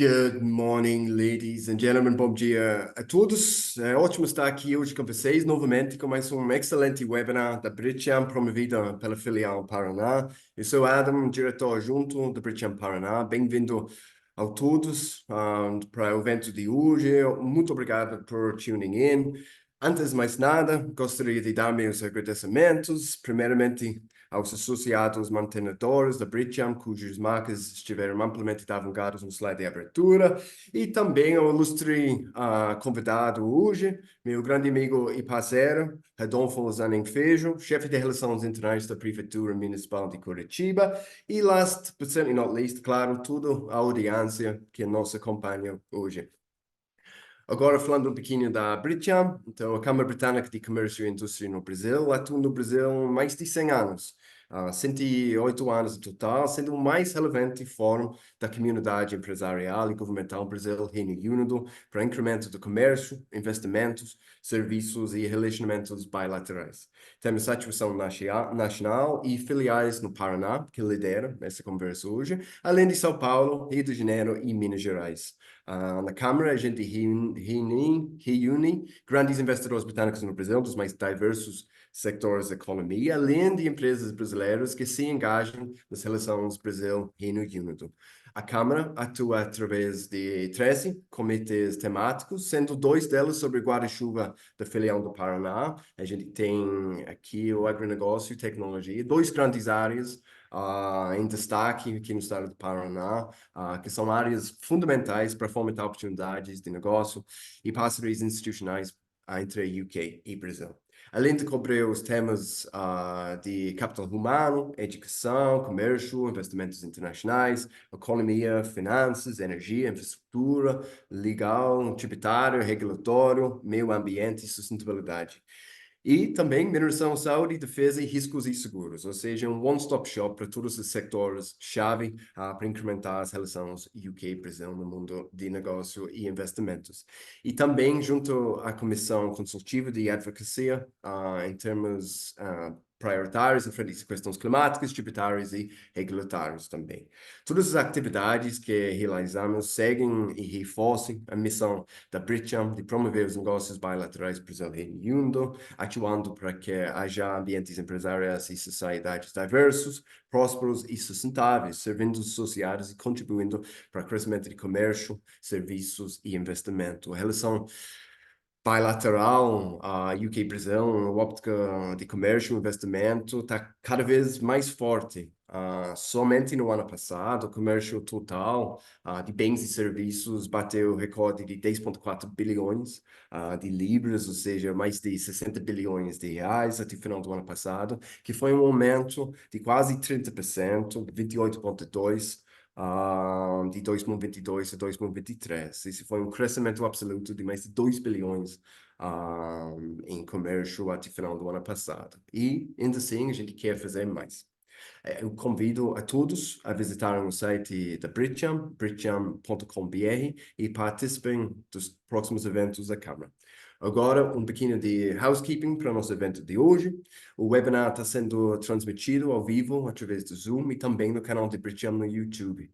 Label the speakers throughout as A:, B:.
A: Good morning, ladies and gentlemen. Bom dia a todos. É ótimo estar aqui hoje com vocês novamente com mais um excelente webinar da Bridgecam, promovida pela filial Paraná. Eu sou Adam, diretor adjunto da Bridgecam Paraná. Bem-vindo a todos para o evento de hoje. Muito obrigado por tuning in. Antes de mais nada, gostaria de dar meus agradecimentos, primeiramente aos associados mantenedores da Bridgecam, cujas marcas estiveram amplamente divulgadas no slide de abertura, e também ao ilustre convidado hoje, meu grande amigo e parceiro, Rodolfo Zanenfejo, chefe de Relações Internacionais da Prefeitura Municipal de Curitiba, e last but certainly not least, claro, toda a audiência que nos acompanha hoje. Agora, falando um pouquinho da Bridgecam, então, a Câmara Britânica de Comércio e Indústria no Brasil atua no Brasil há mais de 100 anos, 108 anos no total, sendo o mais relevante fórum da comunidade empresarial e governamental Brasil-Reino Unido para incremento do comércio, investimentos, serviços e relacionamentos bilaterais. Temos atuação nacional e filiais no Paraná, que lidera essa conversa hoje, além de São Paulo, Rio de Janeiro e Minas Gerais. Na Câmara, a gente reúne grandes investidores britânicos no Brasil, dos mais diversos sectores da economia, além de empresas brasileiras que se engajam nas relações Brasil-Reino Unido. A Câmara atua através de 13 comitês temáticos, sendo 2 deles sobre guarda-chuva da filial do Paraná. A gente tem aqui o agronegócio e tecnologia, 2 grandes áreas em destaque aqui no estado do Paraná, que são áreas fundamentais para fomentar oportunidades de negócio e parcerias institucionais entre a UK e Brasil. Além de cobrir os temas de capital humano, educação, comércio, investimentos internacionais, economia, finanças, energia, infraestrutura, legal, tributário, regulatório, meio ambiente e sustentabilidade. E também mineração, saúde, defesa e riscos e seguros, ou seja, um one-stop shop para todos os sectores-chave para incrementar as relações UK-Brasil no mundo de negócio e investimentos. E também junto à Comissão Consultiva de Advocacia, em termos prioritários, em frente a questões climáticas, tributárias e regulatórias também. Todas as atividades que realizamos seguem e reforçam a missão da Bridgecam de promover os negócios bilaterais Brasil-Reino Unido, atuando para que haja ambientes empresariais e sociedades diversos, prósperos e sustentáveis, servindo os associados e contribuindo para o crescimento de comércio, serviços e investimento. A relação bilateral, UK-Brasil, óptica de comércio e investimento, está cada vez mais forte. Somente no ano passado, o comércio total de bens e serviços bateu o recorde de 10,4 bilhões de libras, ou seja, mais de 60 bilhões de reais até o final do ano passado, que foi um aumento de quase 30%, 28,2%. De 2022 a 2023. Esse foi um crescimento absoluto de mais de 2 bilhões em comércio até o final do ano passado. E, ainda assim, a gente quer fazer mais. Eu convido a todos a visitarem o site da Bridgecam, bridgecam.com.br, e participem dos próximos eventos da Câmara. Agora, um pouquinho de housekeeping para o nosso evento de hoje. O webinar está sendo transmitido ao vivo através do Zoom e também no canal de Bridgecam no YouTube.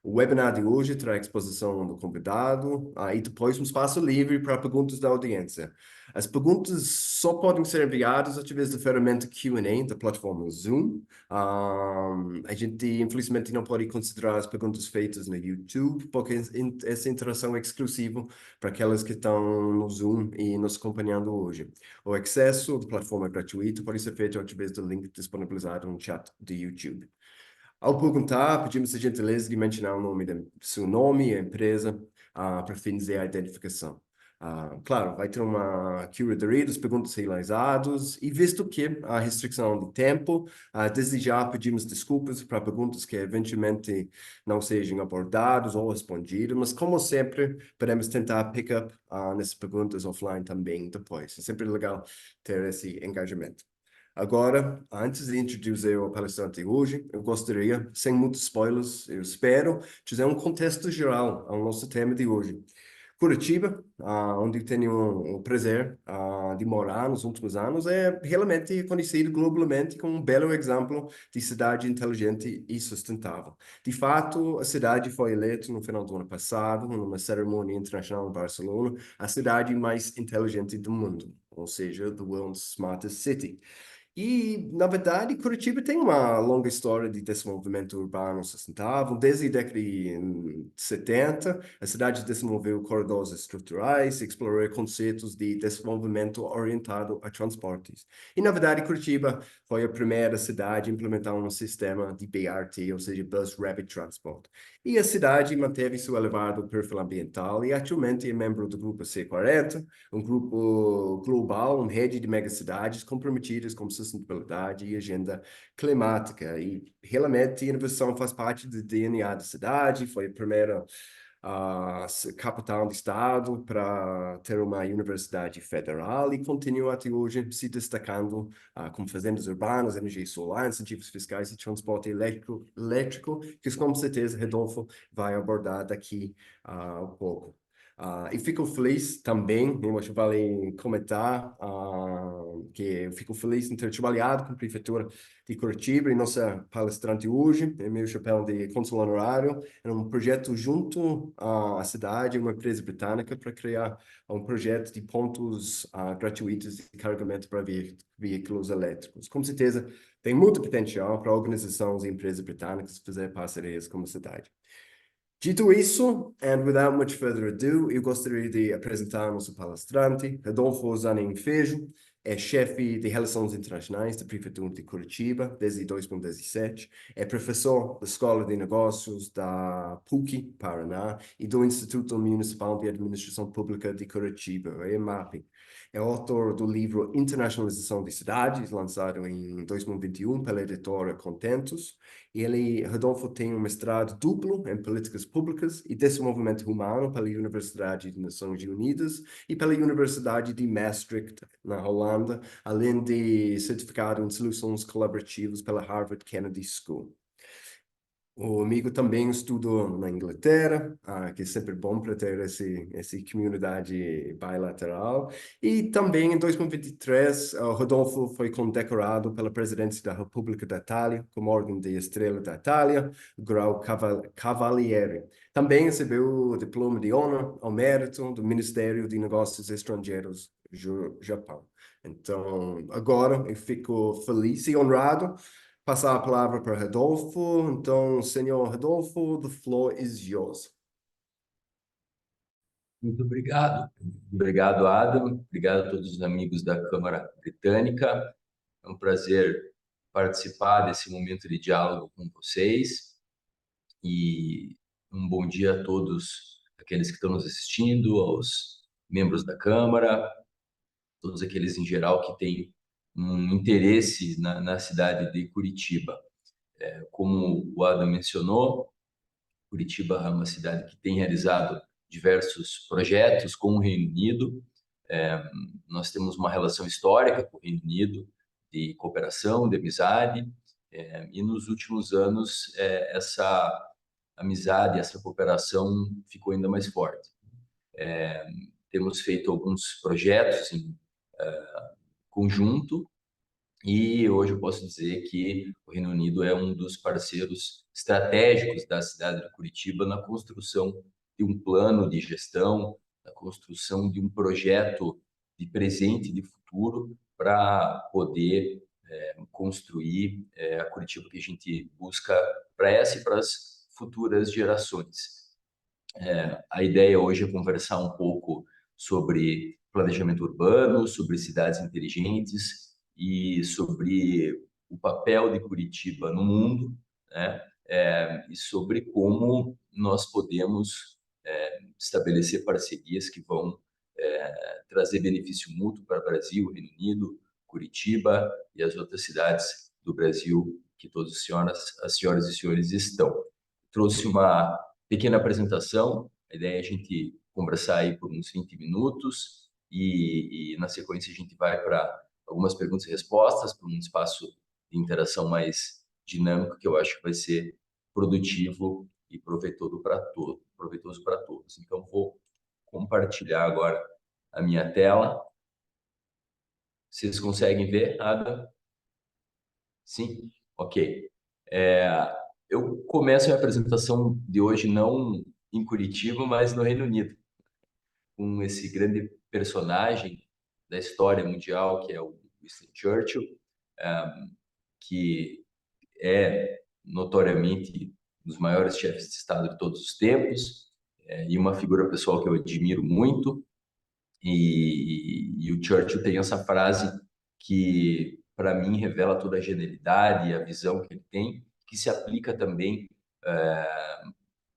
A: O webinar de hoje terá a exposição do convidado e depois um espaço livre para perguntas da audiência. As perguntas só podem ser enviadas através da ferramenta Q&A da plataforma Zoom. A gente, infelizmente, não pode considerar as perguntas feitas no YouTube, porque essa interação é exclusiva para aquelas que estão no Zoom e nos acompanhando hoje. O acesso à plataforma é gratuito, pode ser feito através do link disponibilizado no chat do YouTube. Ao perguntar, pedimos a gentileza de mencionar o nome seu nome e a empresa para fins de identificação. Claro, vai ter uma curadoria das perguntas realizadas e visto que a restrição de tempo, desde já pedimos desculpas para perguntas que eventualmente não sejam abordadas ou respondidas, mas como sempre, podemos tentar pick up nessas perguntas offline também depois. É sempre legal ter esse engajamento. Agora, antes de introduzir o palestrante hoje, eu gostaria, sem muitos spoilers, eu espero, dizer um contexto geral ao nosso tema de hoje. Curitiba, onde eu tenho o prazer de morar nos últimos anos, é realmente conhecido globalmente como um belo exemplo de cidade inteligente e sustentável. De fato, a cidade foi eleita no final do ano passado, numa cerimônia internacional em Barcelona, a cidade mais inteligente do mundo, ou seja, the world's smartest city. E, na verdade, Curitiba tem uma longa história de desenvolvimento urbano sustentável. Desde a década de 70, a cidade desenvolveu corredores estruturais e explorou conceitos de desenvolvimento orientado a transportes. E, na verdade, Curitiba foi a primeira cidade a implementar um sistema de BRT, ou seja, Bus Rapid Transport. E a cidade manteve seu elevado perfil ambiental e atualmente é membro do Grupo C40, um grupo global, uma rede de megacidades comprometidas com sustentabilidade e agenda climática. E realmente a inovação faz parte do DNA da cidade, foi a primeira capital do estado para ter uma universidade federal e continua até hoje se destacando com fazendas urbanas, energia solar, incentivos fiscais e transporte elétrico, que com certeza Rodolfo vai abordar daqui a pouco. E fico feliz também, eu acho que vale comentar que eu fico feliz em ter trabalhado com a Prefeitura de Curitiba e nossa palestrante hoje, é meu chapéu de consul honorário, é um projeto junto à cidade, uma empresa britânica, para criar um projeto de pontos gratuitos de carregamento para veículos elétricos. Com certeza, tem muito potencial para organizações e empresas britânicas fazer parcerias com a cidade. Dito isso, and without much further ado, eu gostaria de apresentar nosso palestrante, Adolfo Zanin Fejo, é chefe de Relações Internacionais da Prefeitura de Curitiba desde 2017, é professor da Escola de Negócios da PUC, Paraná, e do Instituto Municipal de Administração Pública de Curitiba, EMAP. É autor do livro Internacionalização de Cidades, lançado em 2021 pela editora Contentos. Rodolfo tem um mestrado duplo em Políticas Públicas e Desenvolvimento Humano pela Universidade das Nações Unidas e pela Universidade de Maastricht, na Holanda, além de certificado em Soluções Colaborativas pela Harvard Kennedy School. O amigo também estudou na Inglaterra, que é sempre bom para ter essa comunidade bilateral. E também em 2023, Rodolfo foi condecorado pela presidência da República da Itália, com a Ordem da Estrela da Itália, grau Cavaliere. Também recebeu o diploma de honra ao mérito do Ministério de Negócios Estrangeiros do Japão. Então, agora eu fico feliz e honrado passar a palavra para Rodolfo. Então, senhor Rodolfo, the floor is yours.
B: Muito obrigado. Obrigado, Adam. Obrigado a todos os amigos da Câmara Britânica. É um prazer participar desse momento de diálogo com vocês. E um bom dia a todos aqueles que estão nos assistindo, aos membros da Câmara, todos aqueles em geral que têm um interesse na cidade de Curitiba. Como o Adam mencionou, Curitiba é uma cidade que tem realizado diversos projetos com o Reino Unido. Nós temos uma relação histórica com o Reino Unido, de cooperação, de amizade, e nos últimos anos essa amizade, essa cooperação ficou ainda mais forte. Temos feito alguns projetos em conjunto, e hoje eu posso dizer que o Reino Unido é um dos parceiros estratégicos da cidade de Curitiba na construção de um plano de gestão, na construção de um projeto de presente e de futuro para poder construir a Curitiba que a gente busca para essa e para as futuras gerações. A ideia hoje é conversar um pouco sobre planejamento urbano, sobre cidades inteligentes e sobre o papel de Curitiba no mundo, né? E sobre como nós podemos estabelecer parcerias que vão trazer benefício mútuo para o Brasil, Reino Unido, Curitiba e as outras cidades do Brasil que todos as senhoras e senhores estão. Trouxe uma pequena apresentação, a ideia é a gente conversar aí por uns 20 minutos e na sequência a gente vai para algumas perguntas e respostas, para um espaço de interação mais dinâmico que eu acho que vai ser produtivo e proveitoso para todos. Então vou compartilhar agora a minha tela. Vocês conseguem ver, Adam? Sim? Ok. Eu começo a minha apresentação de hoje não em Curitiba, mas no Reino Unido, com esse grande personagem da história mundial, que é o Winston Churchill, que é notoriamente um dos maiores chefes de Estado de todos os tempos, e uma figura pessoal que eu admiro muito. E o Churchill tem essa frase que, para mim, revela toda a genialidade e a visão que ele tem, que se aplica também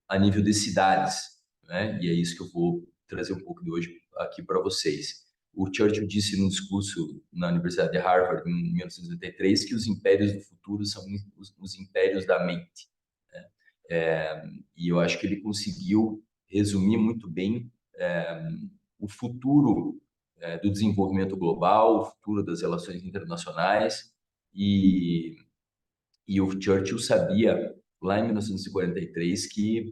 B: a nível de cidades, né? E é isso que eu vou trazer um pouco de hoje aqui para vocês. O Churchill disse num discurso na Universidade de Harvard em 1983 que os impérios do futuro são os impérios da mente, né? E eu acho que ele conseguiu resumir muito bem o futuro do desenvolvimento global, o futuro das relações internacionais, e o Churchill sabia lá em 1943 que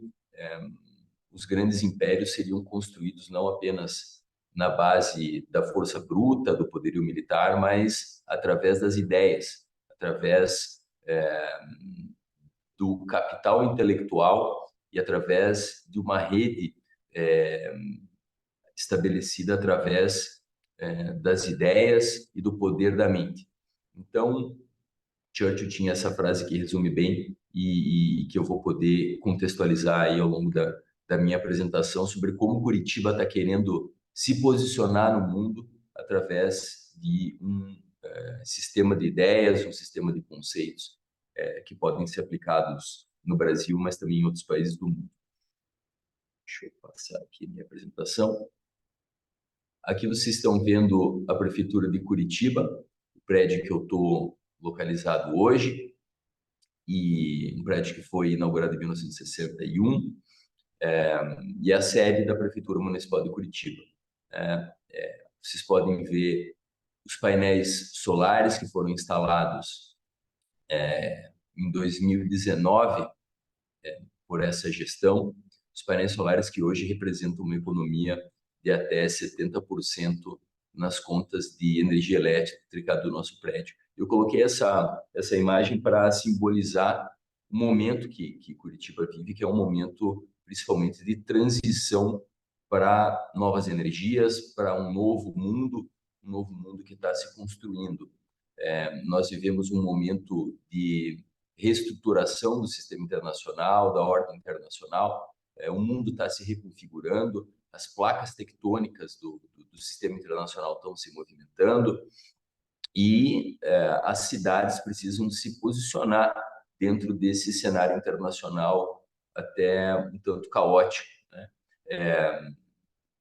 B: os grandes impérios seriam construídos não apenas na base da força bruta, do poderio militar, mas através das ideias, através do capital intelectual e através de uma rede estabelecida através das ideias e do poder da mente. Então, Churchill tinha essa frase que resume bem e que eu vou poder contextualizar aí ao longo da minha apresentação sobre como Curitiba está querendo se posicionar no mundo através de um sistema de ideias, um sistema de conceitos que podem ser aplicados no Brasil, mas também em outros países do mundo. Deixa eu passar aqui minha apresentação. Aqui vocês estão vendo a Prefeitura de Curitiba, o prédio que eu estou localizado hoje, e um prédio que foi inaugurado em 1961, e a sede da Prefeitura Municipal de Curitiba. Vocês podem ver os painéis solares que foram instalados em 2019 por essa gestão, os painéis solares que hoje representam uma economia de até 70% nas contas de energia elétrica do nosso prédio. Eu coloquei essa imagem para simbolizar o momento que Curitiba vive, que é um momento principalmente de transição para novas energias, para um novo mundo que está se construindo. Nós vivemos um momento de reestruturação do sistema internacional, da ordem internacional. O mundo está se reconfigurando, as placas tectônicas do sistema internacional estão se movimentando e as cidades precisam se posicionar dentro desse cenário internacional até um tanto caótico, né?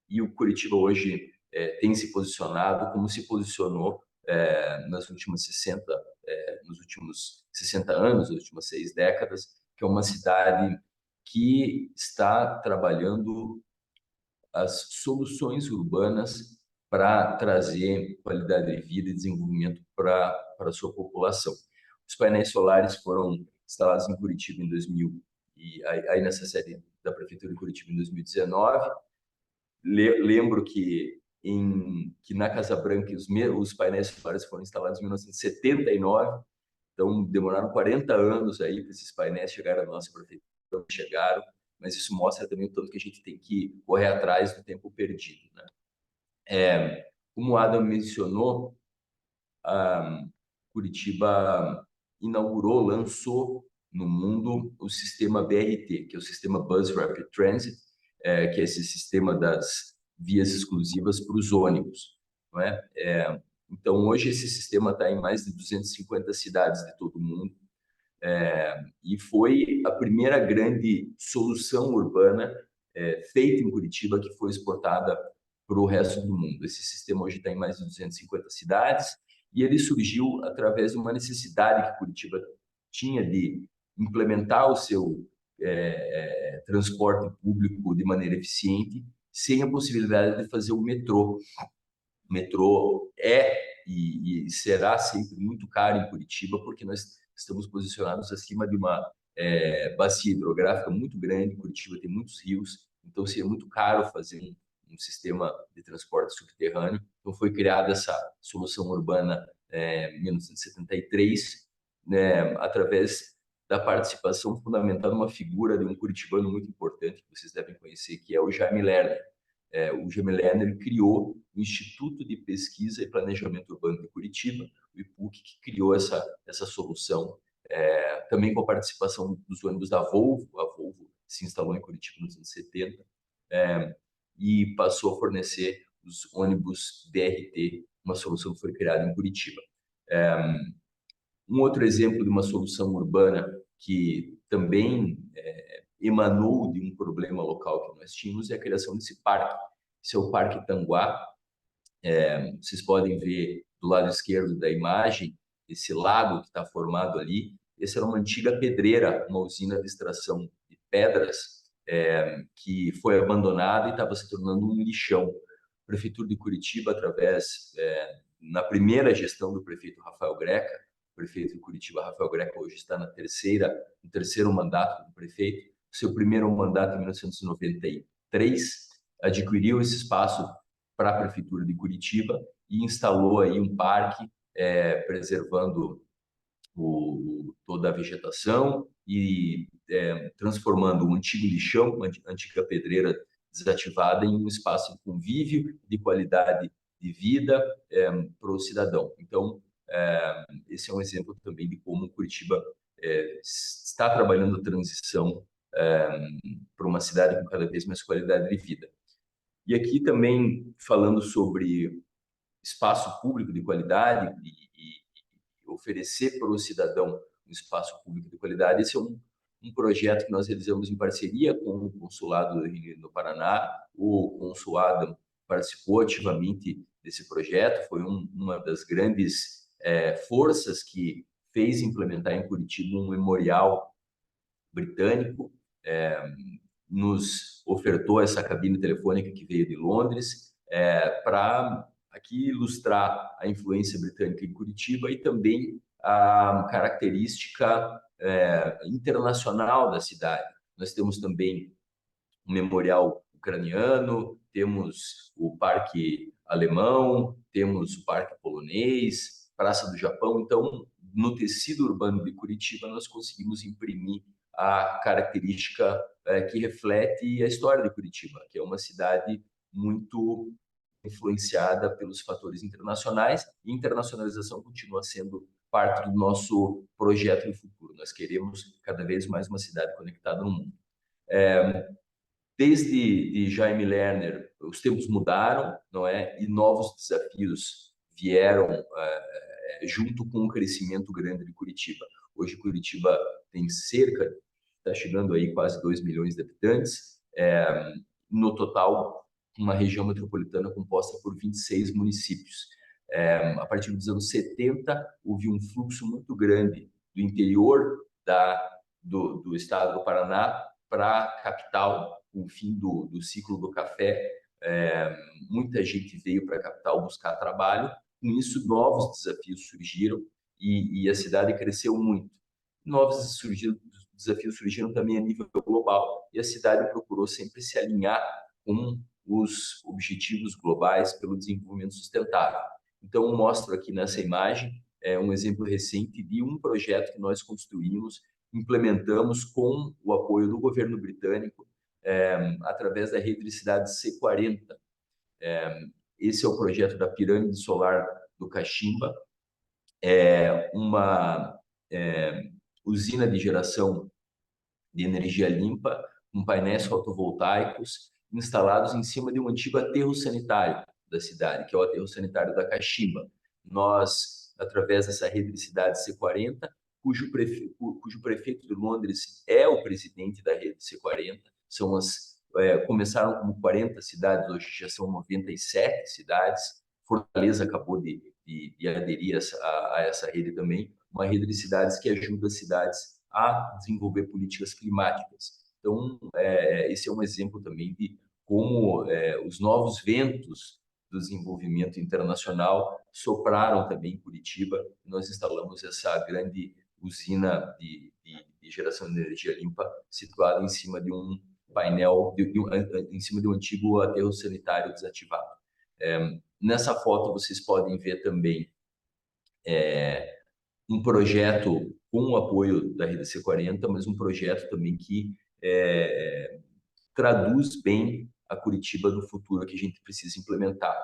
B: E o Curitiba hoje tem se posicionado como se posicionou nos últimos 60 anos, nas últimas 6 décadas, que é uma cidade que está trabalhando as soluções urbanas para trazer qualidade de vida e desenvolvimento para a sua população. Os painéis solares foram instalados em Curitiba em 2000, e aí nessa sede da Prefeitura de Curitiba em 2019. Lembro que na Casa Branca os painéis solares foram instalados em 1979, então demoraram 40 anos aí para esses painéis chegarem à nossa prefeitura, chegaram, mas isso mostra também o tanto que a gente tem que correr atrás do tempo perdido, né? Como o Adam mencionou, Curitiba inaugurou, lançou no mundo o sistema BRT, que é o sistema Bus Rapid Transit, que é esse sistema das vias exclusivas para os ônibus, não é? Então, hoje esse sistema está em mais de 250 cidades de todo o mundo, e foi a primeira grande solução urbana feita em Curitiba que foi exportada para o resto do mundo. Esse sistema hoje está em mais de 250 cidades e ele surgiu através de uma necessidade que Curitiba tinha de implementar o seu transporte público de maneira eficiente, sem a possibilidade de fazer o metrô. O metrô e será sempre muito caro em Curitiba, porque nós estamos posicionados acima de uma bacia hidrográfica muito grande. Curitiba tem muitos rios, então seria muito caro fazer um sistema de transporte subterrâneo. Então foi criada essa solução urbana em 1973, né, através da participação fundamental de uma figura de um curitibano muito importante, que vocês devem conhecer, que é o Jaime Lerner. O Jaime Lerner criou o Instituto de Pesquisa e Planejamento Urbano de Curitiba, o IPUC, que criou essa solução, também com a participação dos ônibus da Volvo. A Volvo se instalou em Curitiba nos anos 70 e passou a fornecer os ônibus BRT, uma solução que foi criada em Curitiba. Um outro exemplo de uma solução urbana que também emanou de um problema local que nós tínhamos é a criação desse parque. Esse é o Parque Tanguá. Vocês podem ver do lado esquerdo da imagem esse lago que está formado ali. Essa era uma antiga pedreira, uma usina de extração de pedras que foi abandonada e estava se tornando um lixão. A Prefeitura de Curitiba, através, na primeira gestão do prefeito Rafael Greca, o prefeito de Curitiba, Rafael Greca, hoje está no terceiro mandato do prefeito. Seu primeiro mandato, em 1993, adquiriu esse espaço para a Prefeitura de Curitiba e instalou aí um parque, preservando toda a vegetação e transformando um antigo lixão, uma antiga pedreira desativada, em um espaço de convívio, de qualidade de vida para o cidadão. Então, esse é um exemplo também de como Curitiba está trabalhando a transição para uma cidade com cada vez mais qualidade de vida. E aqui também falando sobre espaço público de qualidade e oferecer para o cidadão um espaço público de qualidade, esse é um projeto que nós realizamos em parceria com o Consulado do Rio no Paraná. O consulado participou ativamente desse projeto, foi uma das grandes forças que fez implementar em Curitiba um memorial britânico, nos ofertou essa cabine telefônica que veio de Londres para aqui ilustrar a influência britânica em Curitiba e também a característica internacional da cidade. Nós temos também um memorial ucraniano, temos o Parque Alemão, temos o Parque Polonês, Praça do Japão. Então, no tecido urbano de Curitiba, nós conseguimos imprimir a característica que reflete a história de Curitiba, que é uma cidade muito influenciada pelos fatores internacionais, e internacionalização continua sendo parte do nosso projeto de futuro. Nós queremos cada vez mais uma cidade conectada no mundo. Desde Jaime Lerner, os tempos mudaram, não é? E novos desafios vieram junto com um crescimento grande de Curitiba. Hoje Curitiba tem está chegando aí quase 2 milhões de habitantes, no total uma região metropolitana composta por 26 municípios. A partir dos anos 70, houve um fluxo muito grande do interior do estado do Paraná para a capital, com o fim do ciclo do café. Muita gente veio para a capital buscar trabalho. Com isso, novos desafios surgiram e a cidade cresceu muito. Novos desafios surgiram também a nível global e a cidade procurou sempre se alinhar com os objetivos globais pelo desenvolvimento sustentável. Então, mostro aqui nessa imagem um exemplo recente de um projeto que nós construímos, implementamos com o apoio do governo britânico, através da rede de cidades C40. Esse é o projeto da pirâmide solar do Caximba, uma usina de geração de energia limpa, com painéis fotovoltaicos instalados em cima de um antigo aterro sanitário da cidade, que é o aterro sanitário da Caximba. Nós, através dessa rede de cidades C40, cujo prefeito de Londres é o presidente da rede C40, começaram como 40 cidades, hoje já são 97 cidades. Fortaleza acabou de aderir a essa rede também, uma rede de cidades que ajuda as cidades a desenvolver políticas climáticas. Então, esse é um exemplo também de como os novos ventos do desenvolvimento internacional sopraram também em Curitiba. Nós instalamos essa grande usina de geração de energia limpa situada em cima de um painel em cima de um antigo aterro sanitário desativado. Nessa foto vocês podem ver também um projeto com o apoio da RDC 40, mas um projeto também que traduz bem a Curitiba do futuro que a gente precisa implementar.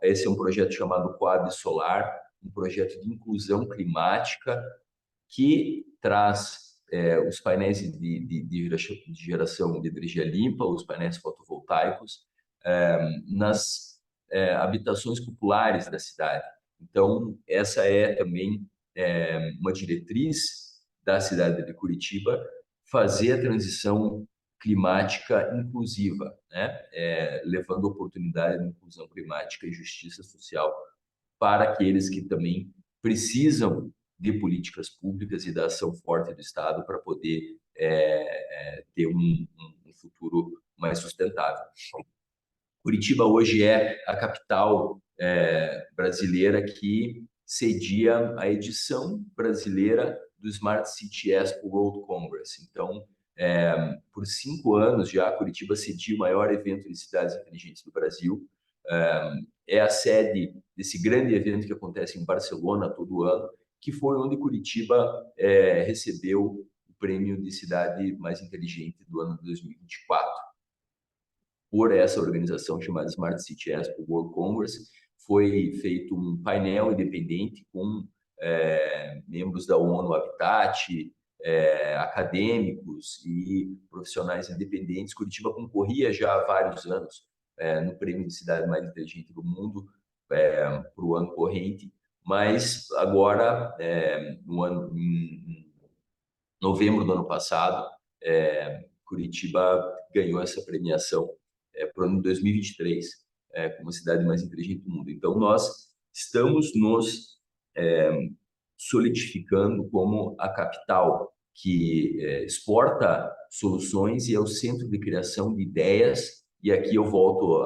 B: Esse é um projeto chamado Coab Solar, um projeto de inclusão climática que traz os painéis de geração de energia limpa, os painéis fotovoltaicos, nas habitações populares da cidade. Então, essa é também uma diretriz da cidade de Curitiba, fazer a transição climática inclusiva, né? Levando oportunidade de inclusão climática e justiça social para aqueles que também precisam de políticas públicas e da ação forte do Estado para poder ter um futuro mais sustentável. Curitiba hoje é a capital brasileira que cedia a edição brasileira do Smart City Expo World Congress. Então, por 5 anos já, Curitiba cedia o maior evento de cidades inteligentes do Brasil. É a sede desse grande evento que acontece em Barcelona todo ano, que foi onde Curitiba recebeu o prêmio de cidade mais inteligente do ano de 2024. Por essa organização chamada Smart City Expo World Congress, foi feito um painel independente com membros da ONU Habitat, acadêmicos e profissionais independentes. Curitiba concorria já há vários anos no prêmio de cidade mais inteligente do mundo para o ano corrente, mas agora, em novembro do ano passado, Curitiba ganhou essa premiação para o ano de 2023 como a cidade mais inteligente do mundo. Então, nós estamos nos solidificando como a capital que exporta soluções e é o centro de criação de ideias. E aqui eu volto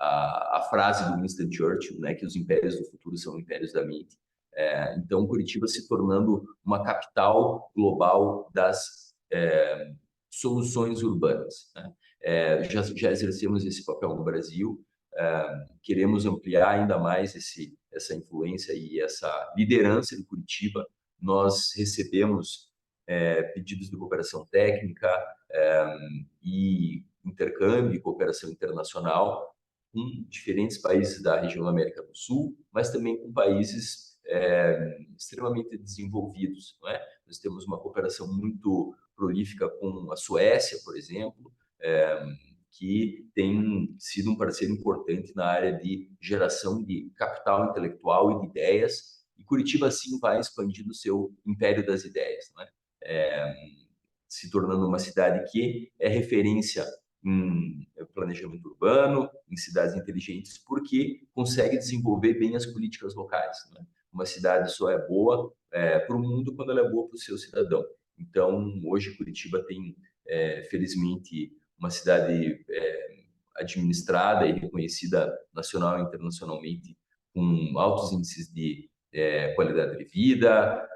B: a frase do Winston Churchill, né, que os impérios do futuro são impérios da mente. Então, Curitiba se tornando uma capital global das soluções urbanas, né? Já exercemos esse papel no Brasil, queremos ampliar ainda mais essa influência e essa liderança de Curitiba. Nós recebemos pedidos de cooperação técnica e intercâmbio e cooperação internacional com diferentes países da região da América do Sul, mas também com países extremamente desenvolvidos, não é? Nós temos uma cooperação muito prolífica com a Suécia, por exemplo, que tem sido um parceiro importante na área de geração de capital intelectual e de ideias, e Curitiba, assim, vai expandindo o seu império das ideias, não é? Se tornando uma cidade que é referência em planejamento urbano, em cidades inteligentes, porque consegue desenvolver bem as políticas locais, não é? Uma cidade só é boa para o mundo quando ela é boa para o seu cidadão. Então, hoje, Curitiba tem, felizmente, uma cidade administrada e reconhecida nacional e internacionalmente, com altos índices de qualidade de vida,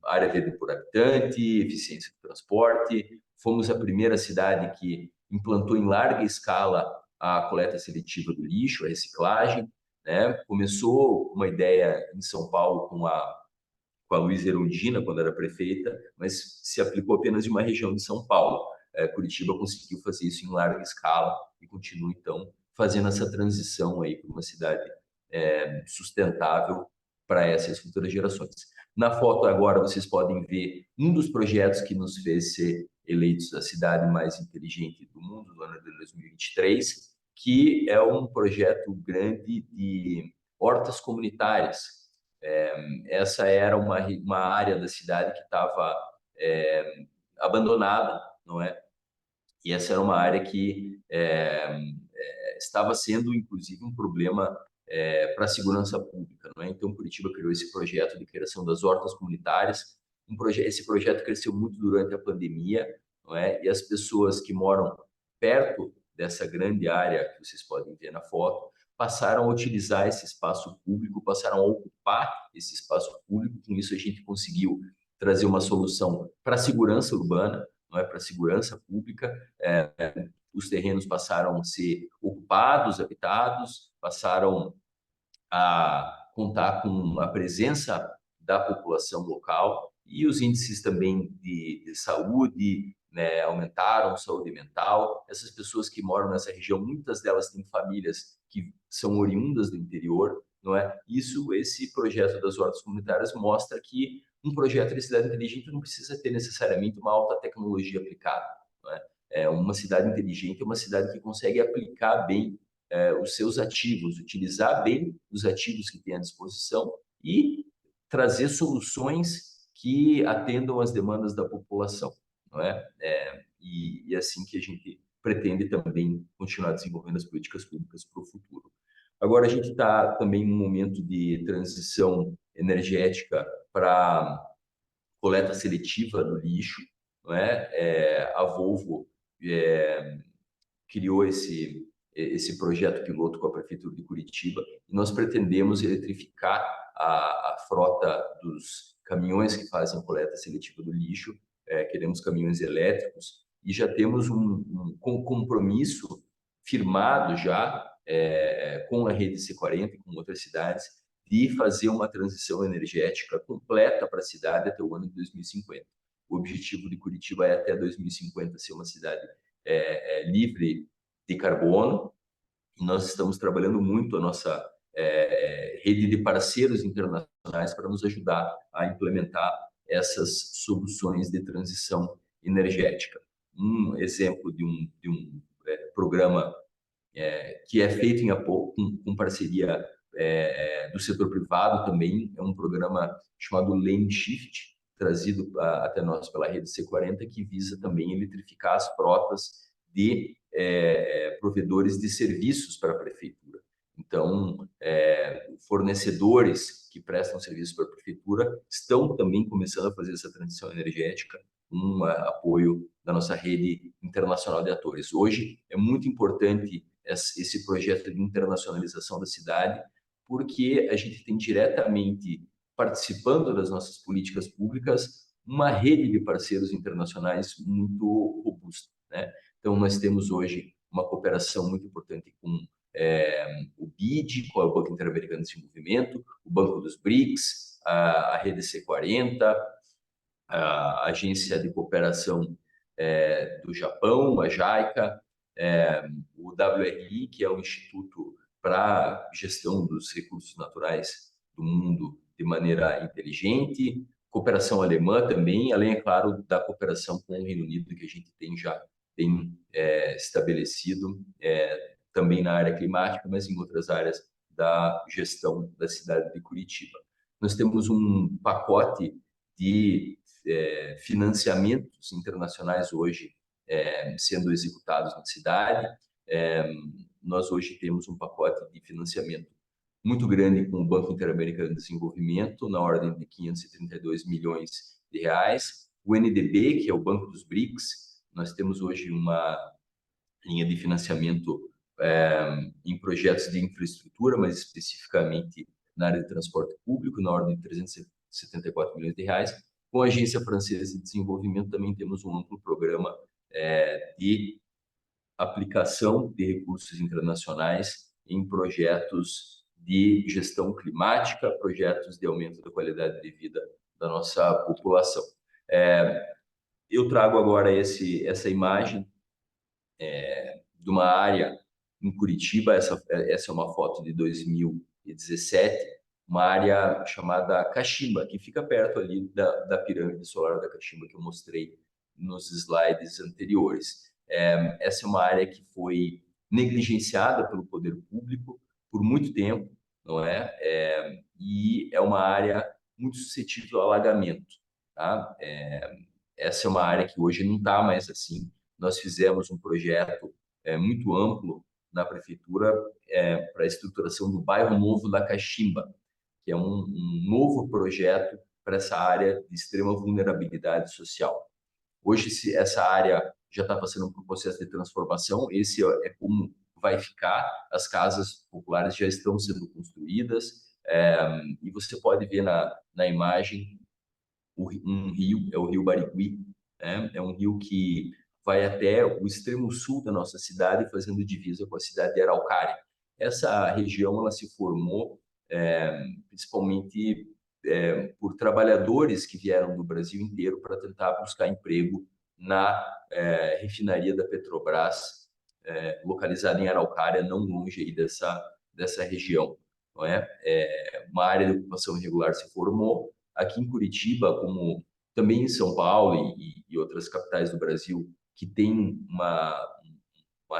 B: área verde por habitante, eficiência do transporte. Fomos a primeira cidade que implantou em larga escala a coleta seletiva do lixo, a reciclagem, né? Começou uma ideia em São Paulo com a Luísa Erundina, quando era prefeita, mas se aplicou apenas em uma região de São Paulo. Curitiba conseguiu fazer isso em larga escala e continua, então, fazendo essa transição aí para uma cidade sustentável para essas futuras gerações. Na foto agora vocês podem ver um dos projetos que nos fez ser eleitos a cidade mais inteligente do mundo no ano de 2023, que é um projeto grande de hortas comunitárias. Essa era uma área da cidade que estava abandonada, não é? E essa era uma área que estava sendo, inclusive, um problema para a segurança pública, não é? Então, Curitiba criou esse projeto de criação das hortas comunitárias. Esse projeto cresceu muito durante a pandemia, não é? E as pessoas que moram perto dessa grande área que vocês podem ver na foto passaram a utilizar esse espaço público, passaram a ocupar esse espaço público. Com isso, a gente conseguiu trazer uma solução para a segurança urbana, não é, para a segurança pública. Os terrenos passaram a ser ocupados, habitados, passaram a contar com a presença da população local e os índices também de saúde, né, aumentaram, saúde mental. Essas pessoas que moram nessa região, muitas delas têm famílias que são oriundas do interior, não é? Esse projeto das hortas comunitárias mostra que um projeto de cidade inteligente não precisa ter necessariamente uma alta tecnologia aplicada, não é? Uma cidade inteligente é uma cidade que consegue aplicar bem os seus ativos, utilizar bem os ativos que tem à disposição e trazer soluções que atendam às demandas da população, não é? E assim que a gente pretende também continuar desenvolvendo as políticas públicas para o futuro. Agora a gente está também num momento de transição energética para coleta seletiva do lixo, não é? A Volvo criou esse projeto piloto com a Prefeitura de Curitiba e nós pretendemos eletrificar a frota dos caminhões que fazem coleta seletiva do lixo, queremos caminhões elétricos e já temos um compromisso firmado já com a rede C40 e com outras cidades de fazer uma transição energética completa para a cidade até o ano de 2050. O objetivo de Curitiba é até 2050 ser uma cidade livre de carbono. E nós estamos trabalhando muito a nossa rede de parceiros internacionais para nos ajudar a implementar essas soluções de transição energética. Um exemplo de um programa que é feito com parceria do setor privado também, é um programa chamado Lane Shift, trazido até nós pela rede C40, que visa também eletrificar as frotas de provedores de serviços para a prefeitura. Então, fornecedores que prestam serviços para a prefeitura estão também começando a fazer essa transição energética com apoio da nossa rede internacional de atores. Hoje é muito importante esse projeto de internacionalização da cidade, porque a gente tem diretamente participando das nossas políticas públicas uma rede de parceiros internacionais muito robusta, né? Então, nós temos hoje uma cooperação muito importante com o BID, com o Banco Interamericano de Desenvolvimento, o Banco dos BRICS, a Rede C40, a Agência de Cooperação do Japão, a JICA, o WRI, que é o Instituto para Gestão dos Recursos Naturais do Mundo de maneira inteligente, cooperação alemã também, além, é claro, da cooperação com o Reino Unido, que a gente já tem estabelecido também na área climática, mas em outras áreas da gestão da cidade de Curitiba. Nós temos um pacote de financiamentos internacionais hoje sendo executados na cidade. Nós hoje temos um pacote de financiamento muito grande com o Banco Interamericano de Desenvolvimento, na ordem de 532 milhões de reais. O NDB, que é o Banco dos BRICS, nós temos hoje uma linha de financiamento em projetos de infraestrutura, mas especificamente na área de transporte público, na ordem de 374 milhões de reais. Com a Agência Francesa de Desenvolvimento também temos um amplo programa de aplicação de recursos internacionais em projetos de gestão climática, projetos de aumento da qualidade de vida da nossa população. Eu trago agora essa imagem de uma área em Curitiba, essa é uma foto de 2017, uma área chamada Caximba, que fica perto ali da pirâmide solar da Caximba que eu mostrei nos slides anteriores. Essa é uma área que foi negligenciada pelo poder público por muito tempo, não é? E é uma área muito suscetível ao alagamento, tá? Essa é uma área que hoje não está mais assim. Nós fizemos um projeto muito amplo na prefeitura para a estruturação do bairro novo da Caximba, que é um novo projeto para essa área de extrema vulnerabilidade social. Hoje, essa área já está passando por um processo de transformação. Esse é como vai ficar. As casas populares já estão sendo construídas e você pode ver na imagem um rio, é o Rio Barigui, né? É um rio que vai até o extremo sul da nossa cidade, fazendo divisa com a cidade de Araucária. Essa região ela se formou principalmente por trabalhadores que vieram do Brasil inteiro para tentar buscar emprego na refinaria da Petrobras, localizada em Araucária, não longe aí dessa região. Não é? Uma área de ocupação irregular se formou. Aqui em Curitiba, como também em São Paulo e outras capitais do Brasil, que tem uma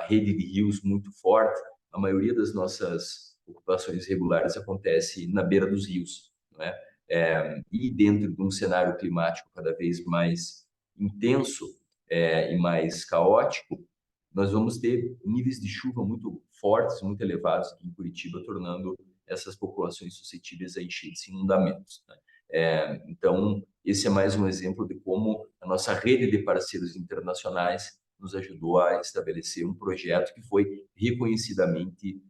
B: rede de rios muito forte, a maioria das nossas ocupações irregulares acontece na beira dos rios, não é? E dentro de um cenário climático cada vez mais intenso e mais caótico, nós vamos ter níveis de chuva muito fortes, muito elevados aqui em Curitiba, tornando essas populações suscetíveis a enchentes e inundamentos, né? Então, esse é mais um exemplo de como a nossa rede de parceiros internacionais nos ajudou a estabelecer um projeto que foi reconhecidamente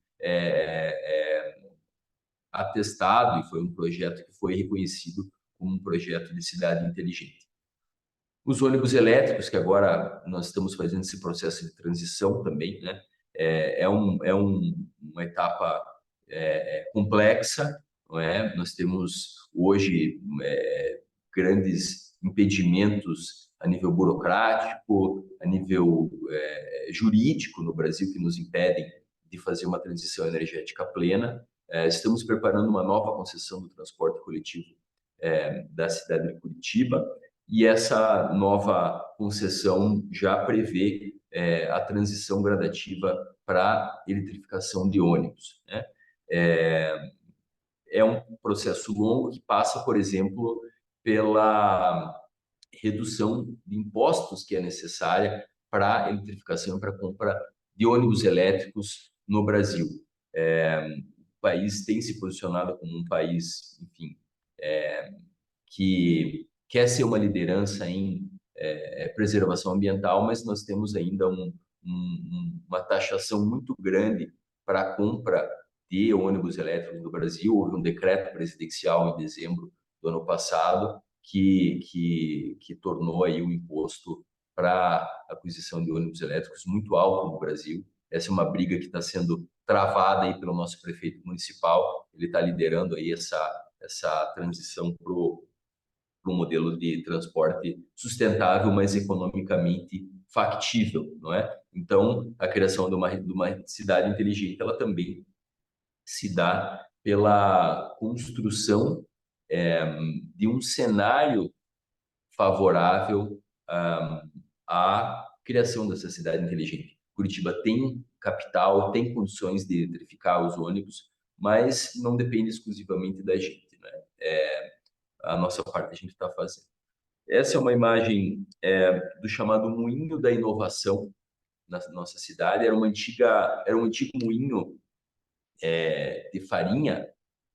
B: atestado e foi um projeto que foi reconhecido como um projeto de cidade inteligente. Os ônibus elétricos, que agora nós estamos fazendo esse processo de transição também, né? Uma etapa complexa, não é? Nós temos hoje grandes impedimentos a nível burocrático, a nível jurídico no Brasil que nos impedem de fazer uma transição energética plena. Estamos preparando uma nova concessão do transporte coletivo da cidade de Curitiba, e essa nova concessão já prevê a transição gradativa para a eletrificação de ônibus, né? É um processo longo que passa, por exemplo, pela redução de impostos que é necessária para a eletrificação e para a compra de ônibus elétricos no Brasil. O país tem se posicionado como um país, enfim, que quer ser uma liderança em preservação ambiental, mas nós temos ainda uma taxação muito grande para a compra de ônibus elétricos no Brasil. Houve um decreto presidencial em dezembro do ano passado que tornou aí o imposto para aquisição de ônibus elétricos muito alto no Brasil. Essa é uma briga que está sendo travada aí pelo nosso prefeito municipal. Ele está liderando aí essa transição para um modelo de transporte sustentável, mas economicamente factível, não é? Então, a criação de uma cidade inteligente, ela também se dá pela construção de um cenário favorável à criação dessa cidade inteligente. Curitiba tem capital, tem condições de eletrificar os ônibus, mas não depende exclusivamente da gente, né? A nossa parte a gente está fazendo. Essa é uma imagem do chamado Moinho da Inovação na nossa cidade. Era um antigo moinho de farinha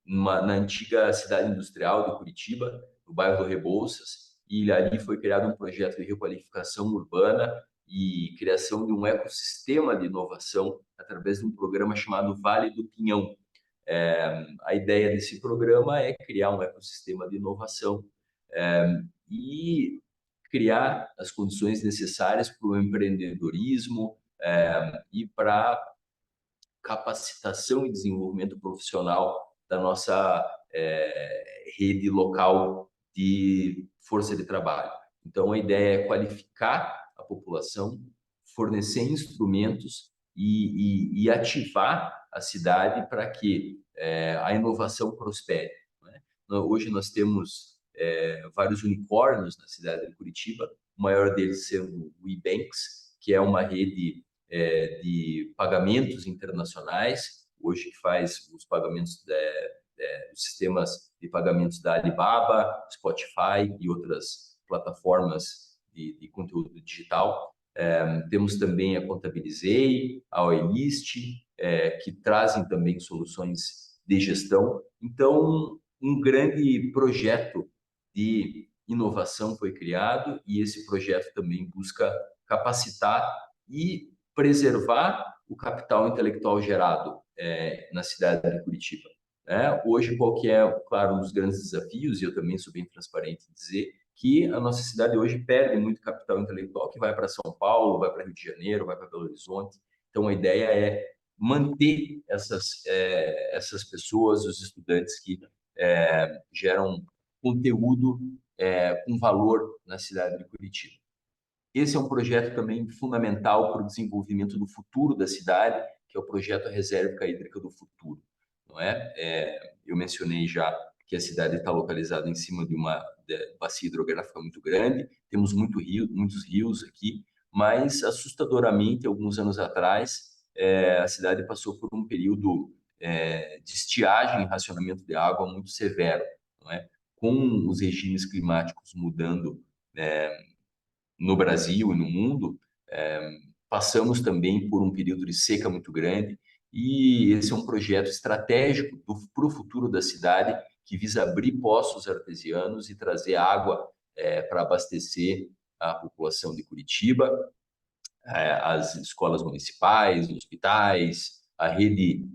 B: na antiga cidade industrial de Curitiba, no bairro do Rebouças, e ali foi criado um projeto de requalificação urbana e criação de um ecossistema de inovação através de um programa chamado Vale do Pinhão. A ideia desse programa é criar um ecossistema de inovação e criar as condições necessárias para o empreendedorismo e para capacitação e desenvolvimento profissional da nossa rede local de força de trabalho. Então, a ideia é qualificar a população, fornecer instrumentos e ativar a cidade para que a inovação prospere, né? Hoje nós temos vários unicórnios na cidade de Curitiba, o maior deles sendo o Ebanks, que é uma rede de pagamentos internacionais, hoje que faz os pagamentos dos sistemas de pagamentos da Alibaba, Spotify e outras plataformas de conteúdo digital. Temos também a Contabilizei, a Oilist, que trazem também soluções de gestão. Então, um grande projeto de inovação foi criado e esse projeto também busca capacitar e preservar o capital intelectual gerado na cidade de Curitiba. Hoje, qual que é, claro, um dos grandes desafios, e eu também sou bem transparente em dizer, que a nossa cidade hoje perde muito capital intelectual, que vai para São Paulo, vai para Rio de Janeiro, vai para Belo Horizonte. Então, a ideia é manter essas pessoas, os estudantes que geram conteúdo com valor na cidade de Curitiba. Esse é um projeto também fundamental para o desenvolvimento do futuro da cidade, que é o projeto Reserva Hídrica do Futuro, não é? Eu mencionei já que a cidade está localizada em cima de uma bacia hidrográfica muito grande, temos muitos rios aqui, mas assustadoramente, alguns anos atrás, a cidade passou por um período de estiagem e racionamento de água muito severo, não é? Com os regimes climáticos mudando no Brasil e no mundo, passamos também por um período de seca muito grande, e esse é um projeto estratégico para o futuro da cidade, que visa abrir poços artesianos e trazer água para abastecer a população de Curitiba, as escolas municipais, hospitais, a rede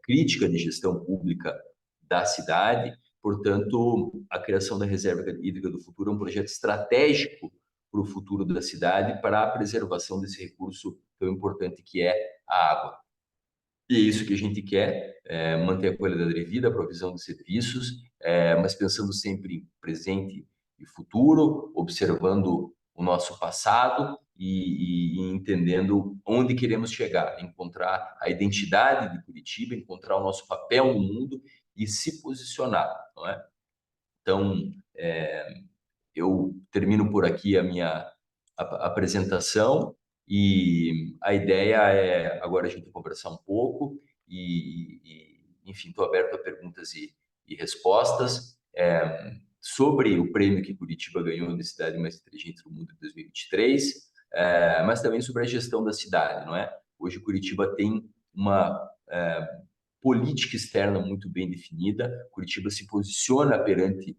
B: crítica de gestão pública da cidade. Portanto, a criação da Reserva Hídrica do Futuro é um projeto estratégico para o futuro da cidade, para a preservação desse recurso tão importante que é a água. E é isso que a gente quer, manter a qualidade de vida, a provisão de serviços, mas pensando sempre em presente e futuro, observando o nosso passado e entendendo onde queremos chegar, encontrar a identidade de Curitiba, encontrar o nosso papel no mundo e se posicionar, não é? Então, eu termino por aqui a minha apresentação, e a ideia é agora a gente conversar um pouco enfim, estou aberto a perguntas e respostas sobre o prêmio que Curitiba ganhou de cidade mais inteligente do mundo em 2023, mas também sobre a gestão da cidade, não é? Hoje Curitiba tem uma política externa muito bem definida. Curitiba se posiciona perante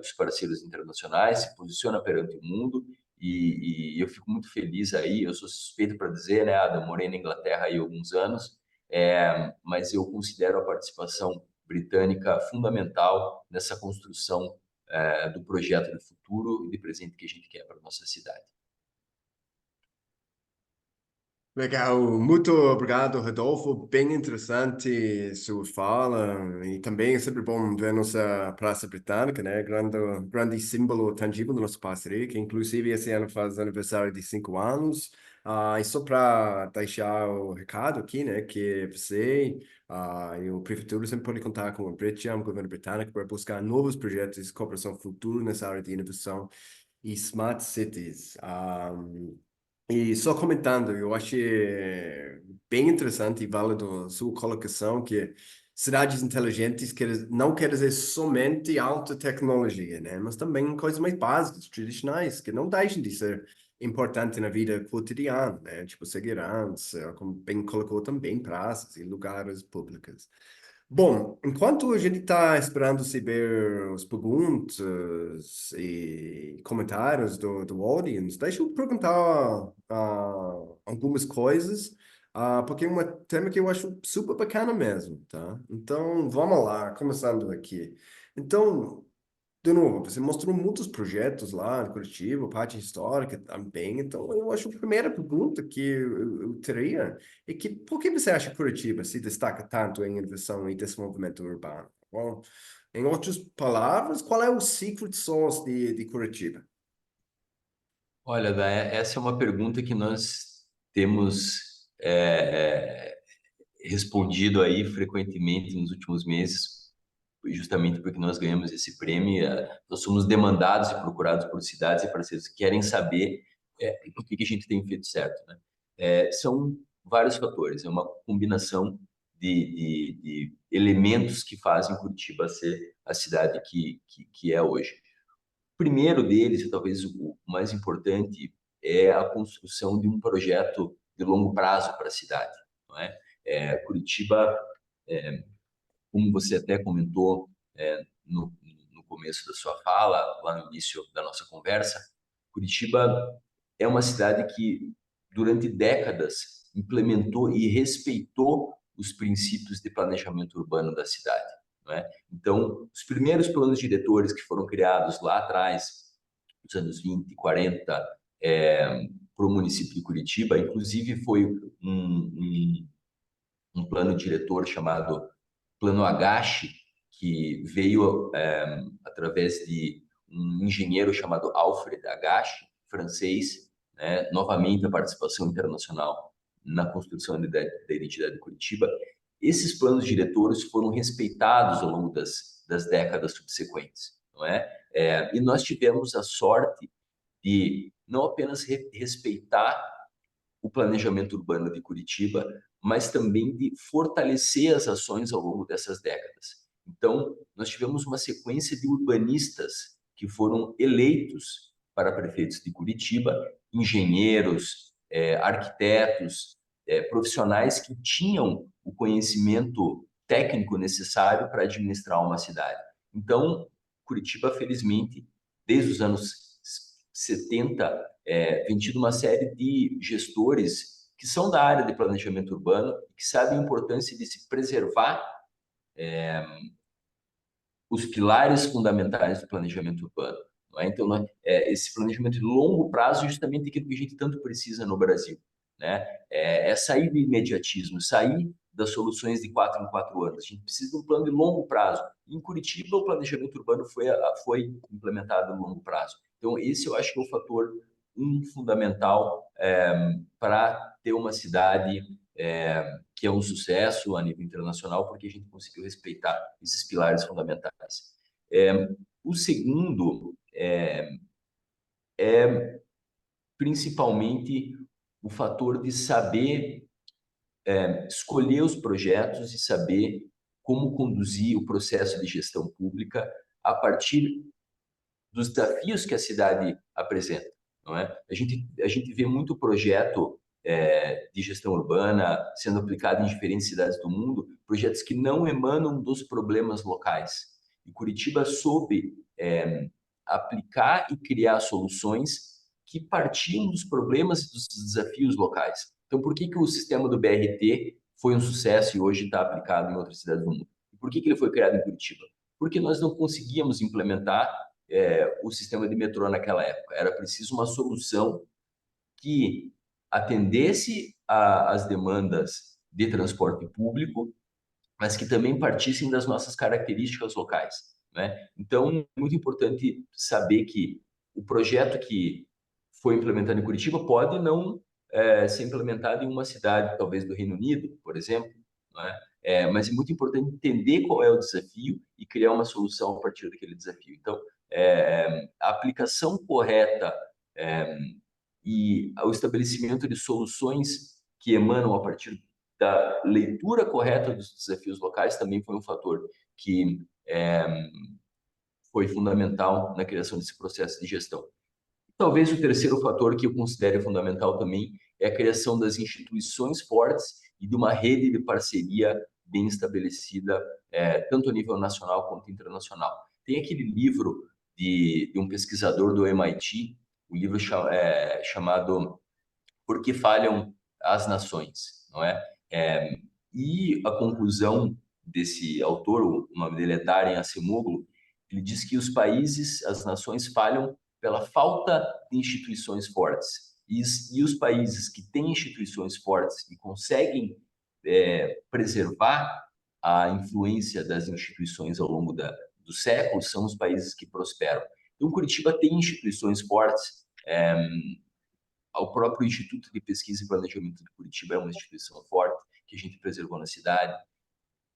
B: os parceiros internacionais, se posiciona perante o mundo, e eu fico muito feliz aí. Eu sou suspeito para dizer, né, Adam, morei na Inglaterra aí há alguns anos, mas eu considero a participação britânica fundamental nessa construção do projeto de futuro e de presente que a gente quer para a nossa cidade.
A: Legal, muito obrigado, Rodolfo. Bem interessante sua fala, e também é sempre bom ver nossa Praça Britânica, né? Grande símbolo tangível da nossa parceria, que inclusive esse ano faz aniversário de 5 anos. E só para deixar o recado aqui, né? Que você e o Prefeitura sempre podem contar com o Britânia, o governo britânico, para buscar novos projetos de cooperação futura nessa área de inovação e smart cities. E só comentando, eu achei bem interessante e válido a sua colocação que cidades inteligentes não quer dizer somente alta tecnologia, né? Mas também coisas mais básicas, tradicionais, que não deixam de ser importantes na vida cotidiana, né? Tipo segurança, como bem colocou também, praças e lugares públicos. Bom, enquanto a gente está esperando saber as perguntas e comentários do audience, deixa eu perguntar algumas coisas, porque é um tema que eu acho super bacana mesmo, tá? Então, vamos lá, começando aqui. Então, de novo, você mostrou muitos projetos lá em Curitiba, parte histórica também. Então, eu acho que a primeira pergunta que eu teria é que por que você acha que Curitiba se destaca tanto em inovação e desenvolvimento urbano? Bom, em outras palavras, qual é o secret sauce de Curitiba?
B: Olha, Dá, essa é uma pergunta que nós temos respondido aí frequentemente nos últimos meses, justamente porque nós ganhamos esse prêmio. Nós somos demandados e procurados por cidades e parceiros que querem saber o que a gente tem feito certo, né? São vários fatores, é uma combinação de elementos que fazem Curitiba ser a cidade que é hoje. O primeiro deles, e talvez o mais importante, é a construção de um projeto de longo prazo para a cidade, não é? Curitiba, como você até comentou no começo da sua fala, lá no início da nossa conversa, Curitiba é uma cidade que, durante décadas, implementou e respeitou os princípios de planejamento urbano da cidade. não é? Então, os primeiros planos diretores que foram criados lá atrás, nos anos 20, 40, para o município de Curitiba, inclusive foi um plano diretor chamado Plano Agache, que veio através de um engenheiro chamado Alfred Agache, francês, né? Novamente a participação internacional na construção da identidade de Curitiba. Esses planos diretores foram respeitados ao longo das décadas subsequentes, não é? E nós tivemos a sorte de não apenas respeitar o planejamento urbano de Curitiba, mas também de fortalecer as ações ao longo dessas décadas. Então, nós tivemos uma sequência de urbanistas que foram eleitos para prefeitos de Curitiba, engenheiros, arquitetos, profissionais que tinham o conhecimento técnico necessário para administrar uma cidade. Então, Curitiba, felizmente, desde os anos 70, tem tido uma série de gestores que são da área de planejamento urbano e que sabem a importância de se preservar os pilares fundamentais do planejamento urbano. Não é? Então, esse planejamento de longo prazo é justamente aquilo que a gente tanto precisa no Brasil. Né? É sair do imediatismo, sair das soluções de 4 em 4 anos. A gente precisa de um plano de longo prazo. Em Curitiba, o planejamento urbano foi implementado no longo prazo. Então, esse eu acho que é o fator fundamental para ter uma cidade que é um sucesso a nível internacional, porque a gente conseguiu respeitar esses pilares fundamentais. O segundo é principalmente o fator de saber escolher os projetos e saber como conduzir o processo de gestão pública a partir dos desafios que a cidade apresenta, não é? A gente vê muito projeto de gestão urbana sendo aplicado em diferentes cidades do mundo, projetos que não emanam dos problemas locais. E Curitiba soube aplicar e criar soluções que partiam dos problemas e dos desafios locais. Então, por que o sistema do BRT foi um sucesso e hoje está aplicado em outras cidades do mundo? E por que ele foi criado em Curitiba? Porque nós não conseguíamos implementar o sistema de metrô naquela época. Era preciso uma solução que atendesse às demandas de transporte público, mas que também partissem das nossas características locais, né? Então, é muito importante saber que o projeto que foi implementado em Curitiba pode não ser implementado em uma cidade, talvez do Reino Unido, por exemplo, né? Mas é muito importante entender qual é o desafio e criar uma solução a partir daquele desafio. Então, a aplicação correta e o estabelecimento de soluções que emanam a partir da leitura correta dos desafios locais também foi um fator que foi fundamental na criação desse processo de gestão. Talvez o terceiro fator que eu considero fundamental também é a criação das instituições fortes e de uma rede de parceria bem estabelecida, tanto a nível nacional quanto internacional. Tem aquele livro de um pesquisador do MIT, o livro chamado Por que Falham as Nações, não é? E a conclusão desse autor, o nome dele é Daren Acemoglu, ele diz que os países, as nações falham pela falta de instituições fortes. E os países que têm instituições fortes e conseguem preservar a influência das instituições ao longo dos séculos são os países que prosperam. Então, Curitiba tem instituições fortes. O próprio Instituto de Pesquisa e Planejamento de Curitiba é uma instituição forte que a gente preservou na cidade.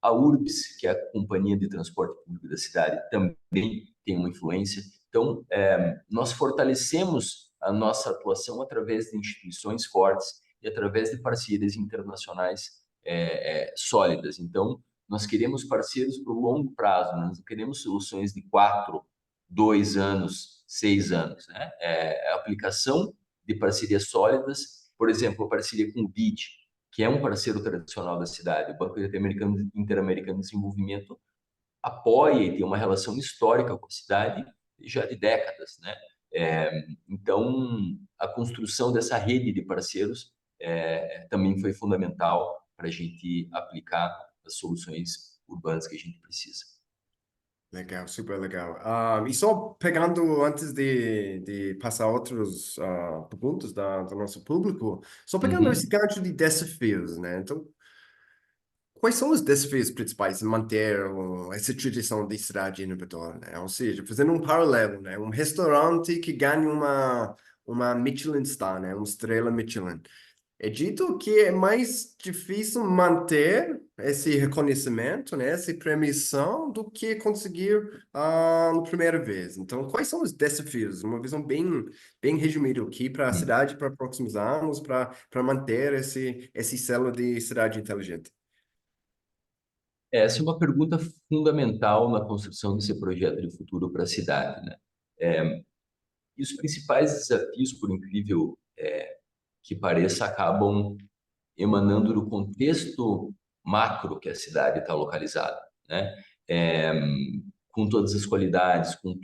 B: A URBS, que é a companhia de transporte público da cidade, também tem uma influência. Então, nós fortalecemos a nossa atuação através de instituições fortes e através de parcerias internacionais sólidas. Então, nós queremos parceiros para o longo prazo, nós não queremos soluções de 4, 2 anos, 6 anos. Né? A aplicação de parcerias sólidas, por exemplo, a parceria com o BID, que é um parceiro tradicional da cidade. O Banco Interamericano de Desenvolvimento apoia e tem uma relação histórica com a cidade já de décadas, né? Então, a construção dessa rede de parceiros também foi fundamental para a gente aplicar as soluções urbanas que a gente precisa.
A: Legal, super legal. E só pegando, antes de passar outras perguntas do nosso público, só pegando esse
B: Uhum.
A: gancho de desafios, né? Então, quais são os desafios principais em manter essa tradição de cidade inovadora, né? Ou seja, fazendo um paralelo, né? Um restaurante que ganha uma Michelin Star, né? Uma estrela Michelin. É dito que é mais difícil manter esse reconhecimento, né, essa premiação, do que conseguir na primeira vez. Então, quais são os desafios? Uma visão bem resumida aqui para a
B: Hum.
A: cidade, para próximos anos, para manter esse selo de cidade inteligente.
B: Essa é uma pergunta fundamental na construção desse projeto de futuro para a cidade, né? E os principais desafios, por incrível que pareça, acabam emanando do contexto macro que a cidade está localizada, né? É, com todas as qualidades, com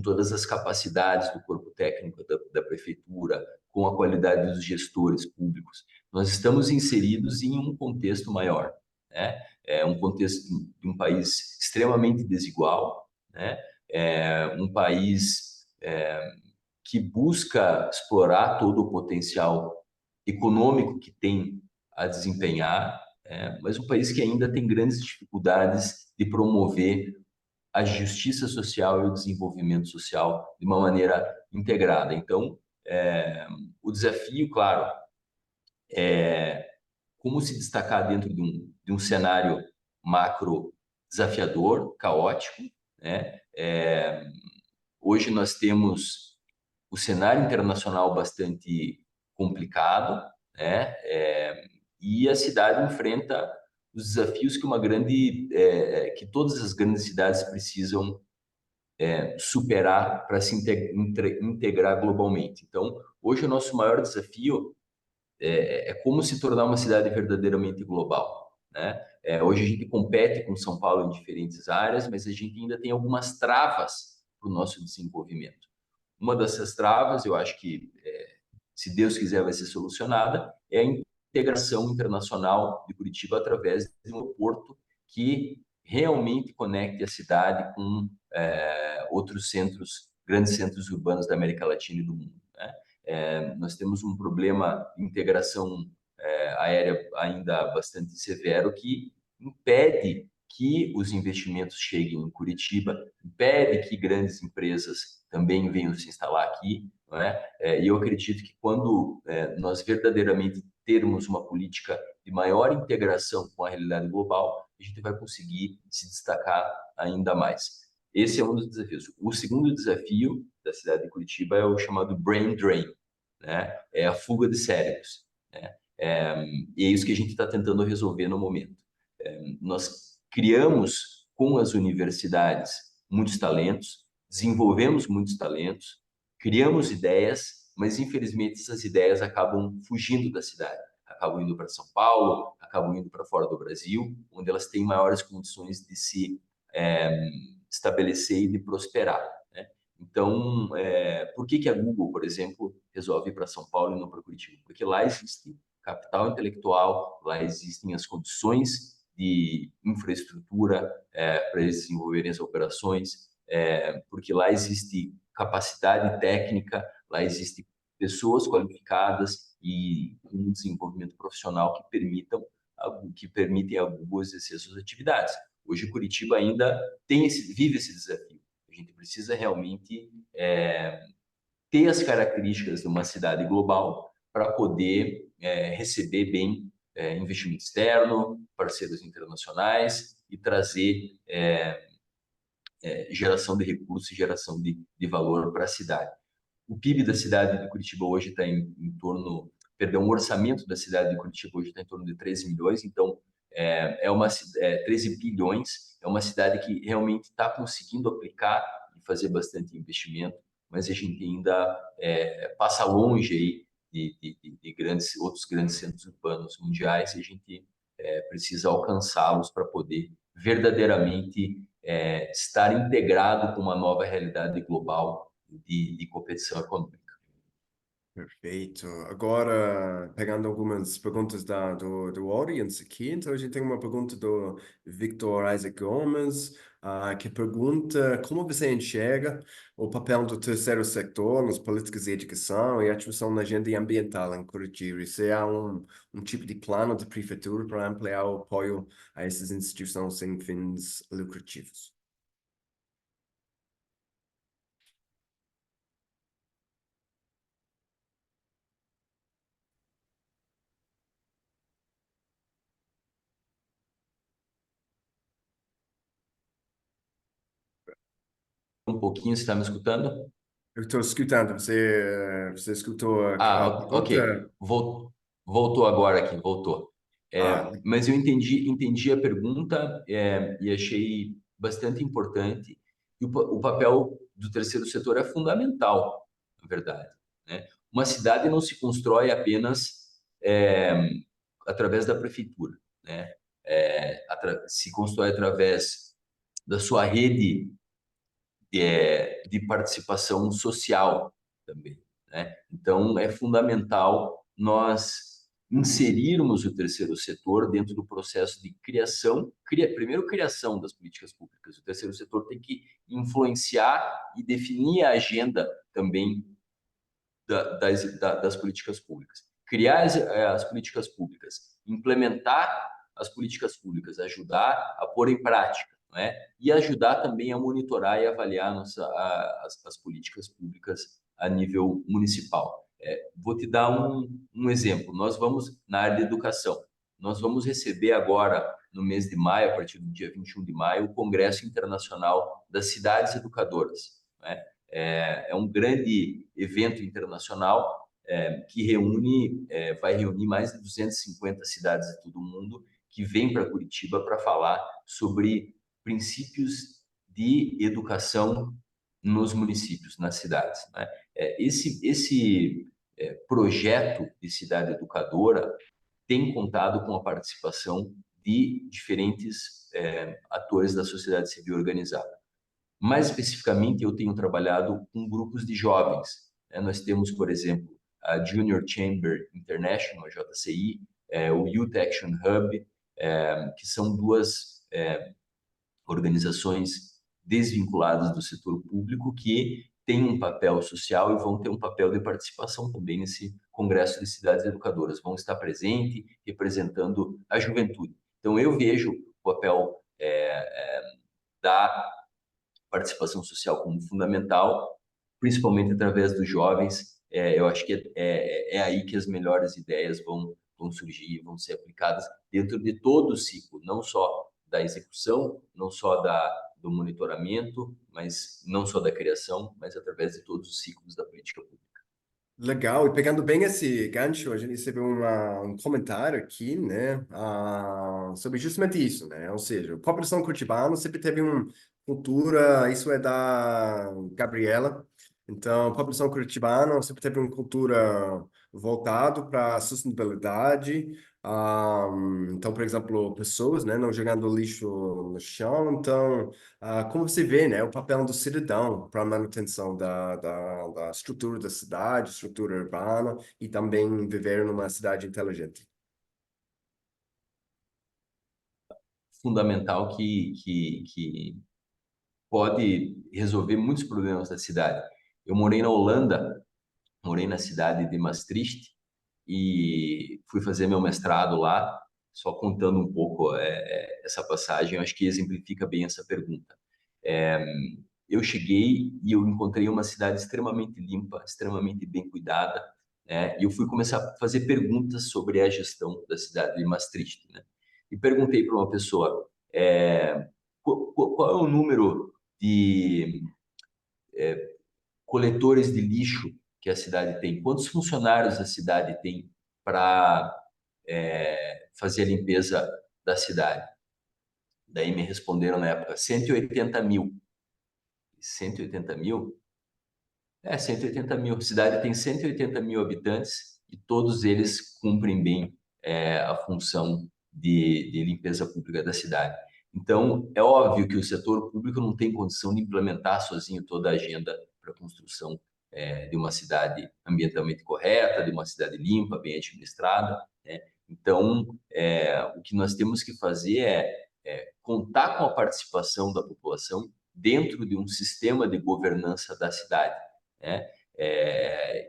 B: todas as capacidades do corpo técnico da prefeitura, com a qualidade dos gestores públicos, nós estamos inseridos em um contexto maior, né? É um contexto de um país extremamente desigual, né? É um país que busca explorar todo o potencial econômico que tem a desempenhar, mas um país que ainda tem grandes dificuldades de promover a justiça social e o desenvolvimento social de uma maneira integrada. Então, o desafio, claro, é como se destacar dentro de um cenário macro desafiador, caótico, né? Hoje nós temos o cenário internacional bastante complicado, né? E a cidade enfrenta os desafios que que todas as grandes cidades precisam superar para se integrar globalmente. Então, hoje o nosso maior desafio é como se tornar uma cidade verdadeiramente global, né? Hoje a gente compete com São Paulo em diferentes áreas, mas a gente ainda tem algumas travas para o nosso desenvolvimento. Uma dessas travas, eu acho que, se Deus quiser, vai ser solucionada, é a integração internacional de Curitiba através de um aeroporto que realmente conecte a cidade com outros grandes centros urbanos da América Latina e do mundo, né? Nós temos um problema de integração aérea ainda bastante severo que impede que os investimentos cheguem em Curitiba, impede que grandes empresas também venham se instalar aqui, não é? E eu acredito que quando nós verdadeiramente termos uma política de maior integração com a realidade global, a gente vai conseguir se destacar ainda mais. Esse é um dos desafios. O segundo desafio da cidade de Curitiba é o chamado brain drain, né? É a fuga de cérebros, né? E é isso que a gente está tentando resolver no momento. Nós criamos com as universidades muitos talentos, desenvolvemos muitos talentos, criamos ideias, mas infelizmente essas ideias acabam fugindo da cidade, acabam indo para São Paulo, acabam indo para fora do Brasil, onde elas têm maiores condições de se estabelecer e de prosperar, né? Então, por que a Google, por exemplo, resolve ir para São Paulo e não para Curitiba? Porque lá existe capital intelectual, lá existem as condições de infraestrutura para eles desenvolverem as operações, porque lá existe capacidade técnica, lá existe pessoas qualificadas e um desenvolvimento profissional que permitem a Google exercer suas atividades. Hoje, Curitiba ainda vive esse desafio. A gente precisa realmente ter as características de uma cidade global para poder receber bem investimento externo, parceiros internacionais e trazer geração de recursos e geração de valor para a cidade. O PIB da cidade de Curitiba hoje está em torno, perdão, o orçamento da cidade de Curitiba hoje está em torno de 13 milhões, então 13 bilhões, é uma cidade que realmente está conseguindo aplicar e fazer bastante investimento, mas a gente ainda passa longe aí de outros grandes centros urbanos mundiais e a gente precisa alcançá-los para poder verdadeiramente estar integrado com uma nova realidade global de competição econômica.
A: Perfeito. Agora, pegando algumas perguntas do audience aqui, então a gente tem uma pergunta do Victor Isaac Gomes, que pergunta como você enxerga o papel do terceiro setor nas políticas de educação e atuação na agenda ambiental em Curitiba? E se há um tipo de plano de prefeitura para ampliar o apoio a essas instituições sem fins lucrativos?
B: Um pouquinho, você está me escutando?
A: Eu estou escutando. Você escutou a
B: Ok.
A: pergunta?
B: Voltou agora aqui, voltou.
A: Ah,
B: Mas eu entendi a pergunta, e achei bastante importante. E o papel do terceiro setor é fundamental, na verdade, né? Uma cidade não se constrói apenas através da prefeitura, né? Se constrói através da sua rede de participação social também, né? Então, é fundamental nós inserirmos o terceiro setor dentro do processo de criação, primeiro criação das políticas públicas. O terceiro setor tem que influenciar e definir a agenda também das políticas públicas. Criar as políticas públicas, implementar as políticas públicas, ajudar a pôr em prática, não é? E ajudar também a monitorar e avaliar as políticas públicas a nível municipal. Vou te dar um exemplo. Nós vamos, na área de educação, nós vamos receber agora, no mês de maio, a partir do dia 21 de maio, o Congresso Internacional das Cidades Educadoras, não é? É um grande evento internacional que vai reunir mais de 250 cidades de todo o mundo que vêm para Curitiba para falar sobre princípios de educação nos municípios, nas cidades, né? Esse projeto de cidade educadora tem contado com a participação de diferentes atores da sociedade civil organizada. Mais especificamente, eu tenho trabalhado com grupos de jovens, né? Nós temos, por exemplo, a Junior Chamber International, a JCI, o Youth Action Hub, que são duas organizações desvinculadas do setor público que têm um papel social e vão ter um papel de participação também nesse Congresso de Cidades Educadoras. Vão estar presentes, representando a juventude. Então, eu vejo o papel da participação social como fundamental, principalmente através dos jovens. Eu acho que é aí que as melhores ideias vão surgir, vão ser aplicadas dentro de todo o ciclo, não só da execução, não só do monitoramento, mas não só da criação, mas através de todos os ciclos da política pública.
A: legal. E pegando bem esse gancho, a gente recebeu um comentário aqui, né, sobre justamente isso, né? Ou seja, a população curitibana sempre teve uma cultura, isso é da Gabriela. Então, a população curitibana sempre teve uma cultura voltada para a sustentabilidade. Então, por exemplo, pessoas, né, não jogando lixo no chão. Então, como você vê, né, o papel do cidadão para a manutenção da estrutura da cidade, estrutura urbana e também viver numa cidade inteligente.
B: Fundamental que pode resolver muitos problemas da cidade. Eu morei na Holanda, morei na cidade de Maastricht e fui fazer meu mestrado lá, só contando um pouco essa passagem, eu acho que exemplifica bem essa pergunta. É, eu cheguei e eu encontrei uma cidade extremamente limpa, extremamente bem cuidada, né? E eu fui começar a fazer perguntas sobre a gestão da cidade de Maastricht, né? E perguntei para uma pessoa, qual é o número de coletores de lixo que a cidade tem? Quantos funcionários a cidade tem para fazer a limpeza da cidade? Daí me responderam na época 180 mil. 180 mil? 180 mil. A cidade tem 180 mil habitantes e todos eles cumprem bem a função de limpeza pública da cidade. Então, é óbvio que o setor público não tem condição de implementar sozinho toda a agenda para a construção de uma cidade ambientalmente correta, de uma cidade limpa, bem administrada, né? Então, o que nós temos que fazer é contar com a participação da população dentro de um sistema de governança da cidade, né?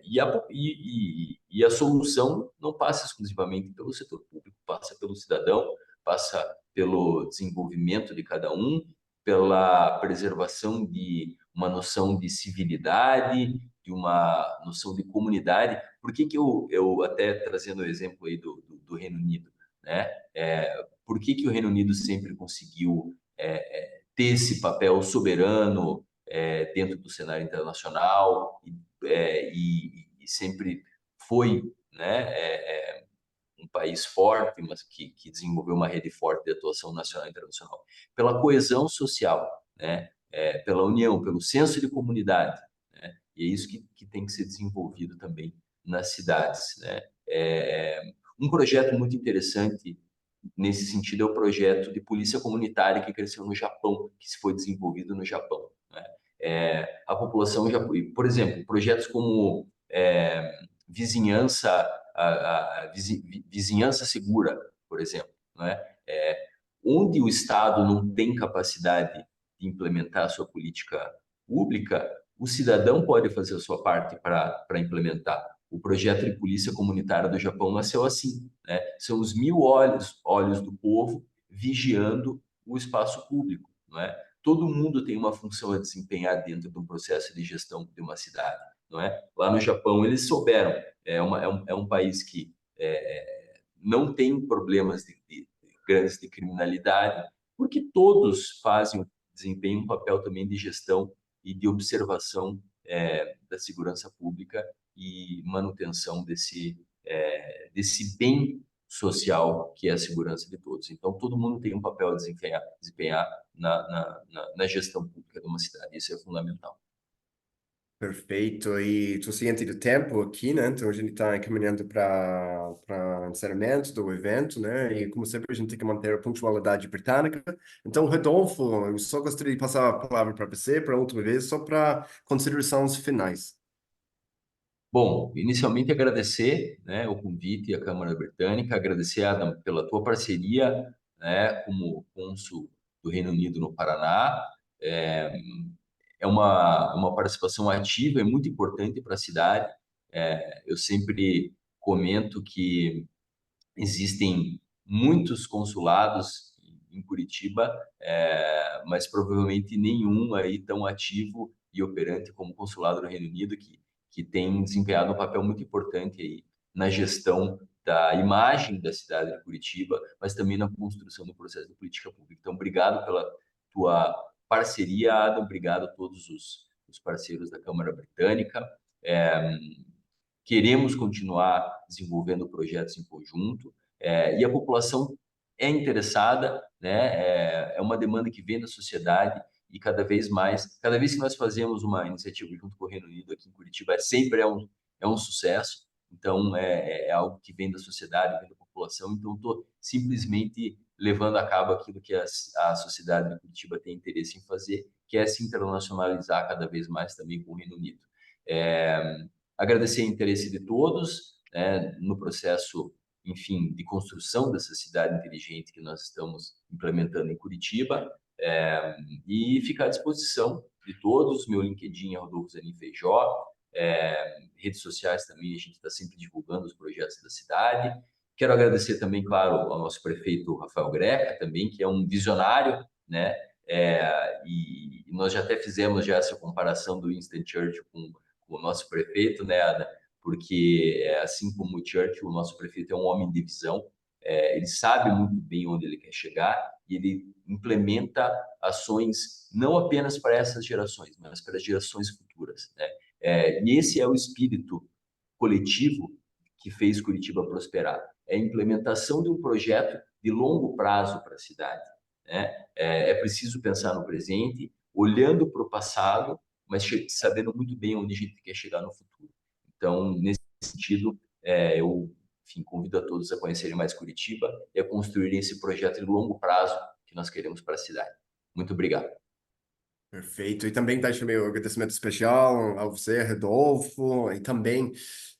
B: E a solução não passa exclusivamente pelo setor público, passa pelo cidadão, passa pelo desenvolvimento de cada um, pela preservação de uma noção de civilidade, de uma noção de comunidade. Por que que eu até trazendo o exemplo aí do Reino Unido, né? Por que que o Reino Unido sempre conseguiu ter esse papel soberano dentro do cenário internacional e sempre foi, né, um país forte, mas que desenvolveu uma rede forte de atuação nacional e internacional? Pela coesão social, né? Pela união, pelo senso de comunidade, né? E é isso que tem que ser desenvolvido também nas cidades, né? Um projeto muito interessante nesse sentido é o projeto de polícia comunitária que cresceu no Japão, que se foi desenvolvido no Japão, né? A população já, por exemplo, projetos como vizinhança, vizinhança segura, por exemplo, né? Onde o Estado não tem capacidade de implementar a sua política pública, o cidadão pode fazer a sua parte para implementar. O projeto de polícia comunitária do Japão nasceu assim, né? São os 1.000 olhos do povo vigiando o espaço público, não é? Todo mundo tem uma função a desempenhar dentro de um processo de gestão de uma cidade, não é? Lá no Japão eles souberam, é um país que não tem problemas grandes de criminalidade, porque todos desempenham um papel também de gestão e de observação da segurança pública e manutenção desse bem social que é a segurança de todos. Então, todo mundo tem um papel a desempenhar na gestão pública de uma cidade. Isso é fundamental.
A: Perfeito. E estou ciente do tempo aqui, né? Então a gente está encaminhando para encerramento do evento, né? E como sempre a gente tem que manter a pontualidade britânica. Então, Rodolfo, eu só gostaria de passar a palavra para você para outra vez, só para considerações finais.
B: Bom, inicialmente agradecer, né, o convite à Câmara Britânica, agradecer, Adam, pela tua parceria, né, como cônsul do Reino Unido no Paraná. É, é uma participação ativa e muito importante para a cidade. Eu sempre comento que existem muitos consulados em Curitiba, mas provavelmente nenhum aí tão ativo e operante como o consulado do Reino Unido, que tem desempenhado um papel muito importante aí na gestão da imagem da cidade de Curitiba, mas também na construção do processo de política pública. Então, obrigado pela tua parceria, Adam, obrigado a todos os parceiros da Câmara Britânica. É, Queremos continuar desenvolvendo projetos em conjunto, e a população é interessada, né? É uma demanda que vem da sociedade e cada vez mais, cada vez que nós fazemos uma iniciativa junto com o Reino Unido aqui em Curitiba, sempre é um sucesso. Então, é algo que vem da sociedade, vem da população. Então, estou simplesmente levando a cabo aquilo que a sociedade de Curitiba tem interesse em fazer, que é se internacionalizar cada vez mais também com o Reino Unido. É, Agradecer o interesse de todos, né, no processo, enfim, de construção dessa cidade inteligente que nós estamos implementando em Curitiba, e ficar à disposição de todos. Meu LinkedIn é Rodolfo Zanin Feijó, redes sociais também, a gente está sempre divulgando os projetos da cidade. Quero agradecer também, claro, ao nosso prefeito Rafael Greca, também, que é um visionário, né? E nós já até fizemos já essa comparação do Winston Churchill com o nosso prefeito, né, Ada? Porque, assim como o Churchill, o nosso prefeito é um homem de visão, ele sabe muito bem onde ele quer chegar e ele implementa ações não apenas para essas gerações, mas para as gerações futuras, né? E esse é o espírito coletivo que fez Curitiba prosperar. É a implementação de um projeto de longo prazo para a cidade, né? É preciso pensar no presente, olhando para o passado, mas sabendo muito bem onde a gente quer chegar no futuro. Então, nesse sentido, eu, enfim, convido a todos a conhecerem mais Curitiba e a construírem esse projeto de longo prazo que nós queremos para a cidade. Muito obrigado.
A: Perfeito. E também deixo meu agradecimento especial a você, Rodolfo, e também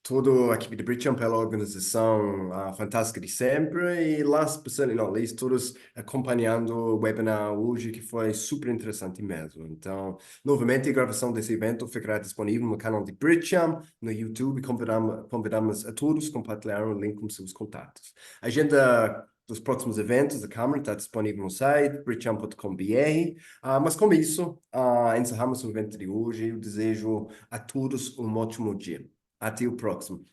A: toda a equipe de Bridgeham pela organização fantástica de sempre, e last but certainly not least, todos acompanhando o webinar hoje, que foi super interessante mesmo. Então, novamente, a gravação desse evento ficará disponível no canal de Bridgeham, no YouTube, e convidamos a todos a compartilhar o link com seus contatos. A agenda dos próximos eventos da Câmara está disponível no site, bridgeham.com.br. Mas com isso, encerramos o evento de hoje. Eu desejo a todos um ótimo dia. Até o próximo.